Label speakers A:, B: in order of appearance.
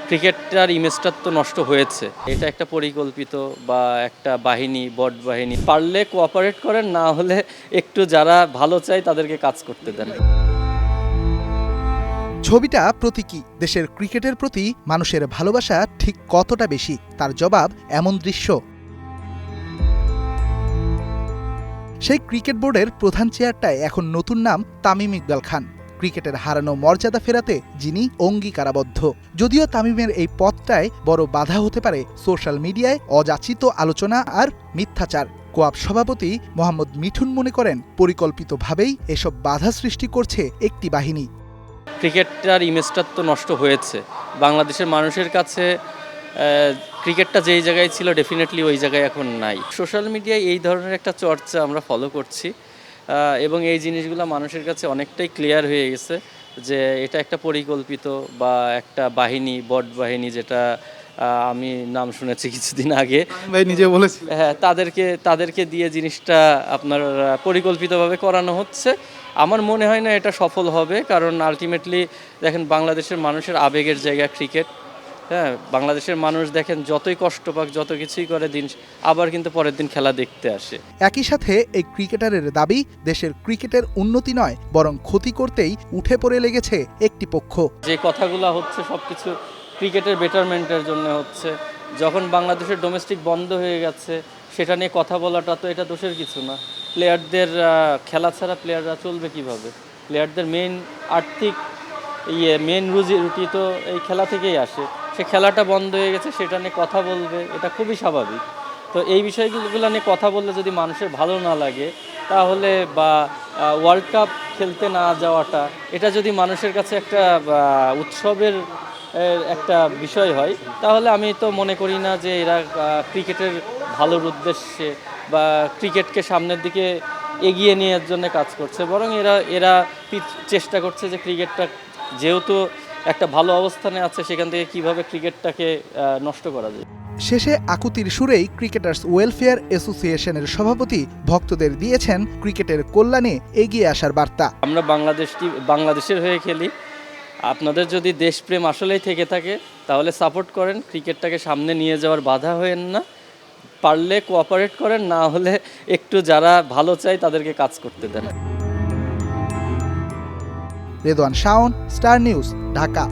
A: ক্রিকেটটার ইমেজটা তো নষ্ট হয়েছে। এটা একটা পরিকল্পিত বা একটা বাহিনী, বট বাহিনী। পারলে কোঅপারেট করেন, না হলে একটু যারা ভালো চায় তাদেরকে কাজ করতে দেন।
B: ছবিটা প্রতীকী। দেশের ক্রিকেটের প্রতি মানুষের ভালোবাসা ঠিক কতটা বেশি, তার জবাব এমন দৃশ্য। সেই ক্রিকেট বোর্ডের প্রধান চেয়ারটায় এখন নতুন নাম তামিম ইকবাল খান। ক্রিকেটের হারানো মর্যাদা ফেরাতে যিনি অঙ্গীকারাবদ্ধ। যদিও তামিমের এই পথটায় বড় বাধা হতে পারে সোশ্যাল মিডিয়ায় অযাচিত আলোচনা আর মিথ্যাচার। কোয়াব সভাপতি মোহাম্মদ মিঠুন মনে করেন, পরিকল্পিতভাবেই এসব বাধা সৃষ্টি করছে একটি বাহিনী।
A: ক্রিকেটটার ইমেজটা তো নষ্ট হয়েছে। বাংলাদেশের মানুষের কাছে ক্রিকেটটা যেই জায়গায় ছিল ডেফিনেটলি ওই জায়গায় এখন নাই। সোশ্যাল মিডিয়ায় এই ধরনের একটা চর্চা আমরা ফলো করছি এবং এই জিনিসগুলো মানুষের কাছে অনেকটাই ক্লিয়ার হয়ে গেছে যে এটা একটা পরিকল্পিত বা একটা বাহিনী, বট বাহিনী, যেটা আমি নাম শুনেছি কিছুদিন আগে।
B: ভাই নিজে বলেছি।
A: হ্যাঁ, তাদেরকে দিয়ে জিনিসটা আপনার পরিকল্পিতভাবে করানো হচ্ছে। আমার মনে হয় না এটা সফল হবে, কারণ আলটিমেটলি দেখেন বাংলাদেশের মানুষের আবেগের জায়গা ক্রিকেট। হ্যাঁ, বাংলাদেশের মানুষ দেখেন যতই কষ্ট পাক, যত কিছুই করে দিন, আবার কিন্তু পরের দিন খেলা দেখতে আসে।
B: একই সাথে এই ক্রিকেটারের দাবি, দেশের ক্রিকেটের উন্নতি নয় বরং ক্ষতি করতেই উঠে পড়ে লেগেছে একটি পক্ষ।
A: যে কথাগুলো হচ্ছে সবকিছু ক্রিকেটের বেটারমেন্টের জন্য হচ্ছে। যখন বাংলাদেশের ডোমেস্টিক বন্ধ হয়ে গেছে, সেটা নিয়ে কথা বলাটা তো এটা দোষের কিছু না। প্লেয়ারদের খেলা ছাড়া প্লেয়াররা চলবে কিভাবে? প্লেয়ারদের মেইন আর্থিক মেইন রুটি তো এই খেলা থেকেই আসে। সে খেলাটা বন্ধ হয়ে গেছে, সেটা নিয়ে কথা বলবে, এটা খুবই স্বাভাবিক। তো এই বিষয়গুলো নিয়ে কথা বললে যদি মানুষের ভালো না লাগে, তাহলে বা ওয়ার্ল্ড কাপ খেলতে না যাওয়াটা, এটা যদি মানুষের কাছে একটা উৎসবের একটা বিষয় হয়, তাহলে আমি তো মনে করি না যে এরা ক্রিকেটের ভালোর উদ্দেশ্যে বা ক্রিকেটকে সামনের দিকে এগিয়ে নেওয়ার জন্য কাজ করছে। বরং এরা চেষ্টা করছে যে ক্রিকেটটা যেহেতু একটা ভালো অবস্থানে আছে, সেখান থেকে কিভাবে ক্রিকেটটাকে নষ্ট করা যায়।
B: শেষে আকুতির সুরেই ক্রিকেটার্স ওয়েলফেয়ার অ্যাসোসিয়েশনের সভাপতি ভক্তদের দিয়েছেন ক্রিকেটের কল্যাণে এগিয়ে আসার বার্তা।
A: আমরা বাংলাদেশের হয়ে খেলি। আপনাদের যদি দেশপ্রেম আসলেই থেকে থাকে, তাহলে সাপোর্ট করেন, ক্রিকেটটাকে সামনে নিয়ে যাওয়ার বাধা হয়েন না। পারলে কোঅপারেট করেন, না হলে একটু যারা ভালো চায় তাদেরকে কাজ করতে দেন।
B: Redwan Shawon, star news, Dhaka.